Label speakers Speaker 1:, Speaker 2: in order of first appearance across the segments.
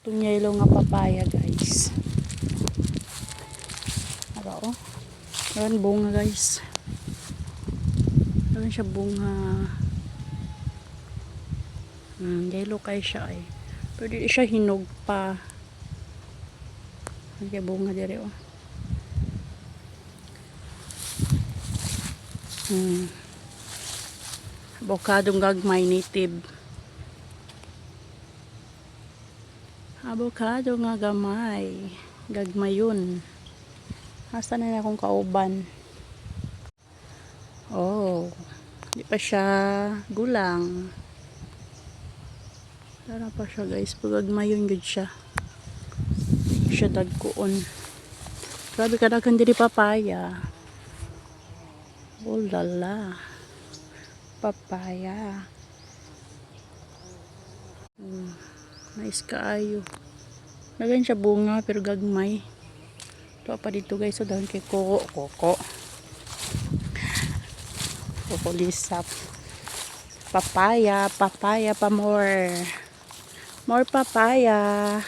Speaker 1: Itong yellow nga papaya guys. Ano oh? Ayan bunga guys. Ayan siya bunga. Yellow kayo siya ay. Pero di siya hinog pa. Ayan siya bunga dire oh. Avocadong gagmay native. Avocado nga gamay. Gagmayon. Hasta na akong kauban. Oh. Di pa siya gulang. Tara pa siya guys. Pagagmayon gud siya. Siya dagkuon. Grabe kadagan diri papaya. Oh lala. Papaya. Nice kaayo. Lagyan siya bunga pero gagmay. Ito pa dito guys. So dahil kay Koko lisap. Papaya. Papaya pa more. More papaya.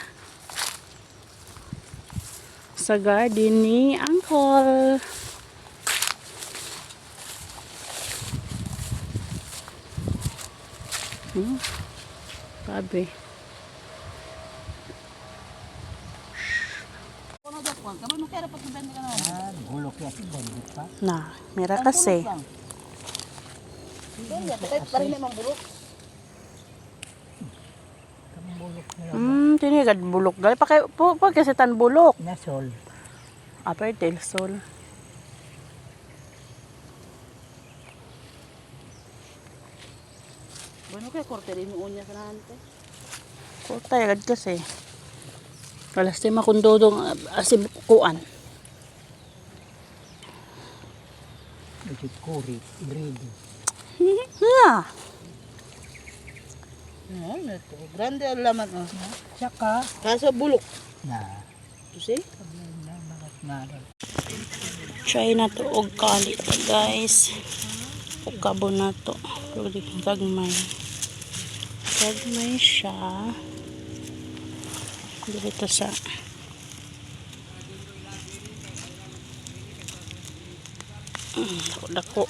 Speaker 1: Sa garden ni Uncle. Grabe. Na, mera kasi. Tinigad bulok gal pa kay po kasi tan bulok.
Speaker 2: Nasol.
Speaker 1: Apertel sol. Bueno kay korte rin mo unya kanante. Korte agad kasi. Kalas ti makundodong asib kuan.
Speaker 2: Ito kuri, grade.
Speaker 1: Ha.
Speaker 3: Ito, grande ang laman oh.
Speaker 2: Tsaka
Speaker 3: Kaso bulok.
Speaker 2: na.
Speaker 3: You see?
Speaker 1: Try na to og kali guys. Og kabo na to. Gagmay. Gagmay siya. Dito sa dako.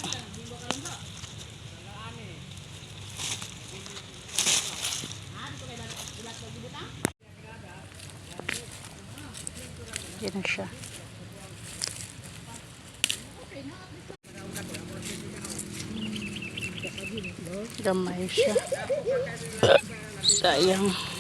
Speaker 1: Yan na siya. Gamay siya. Sayang.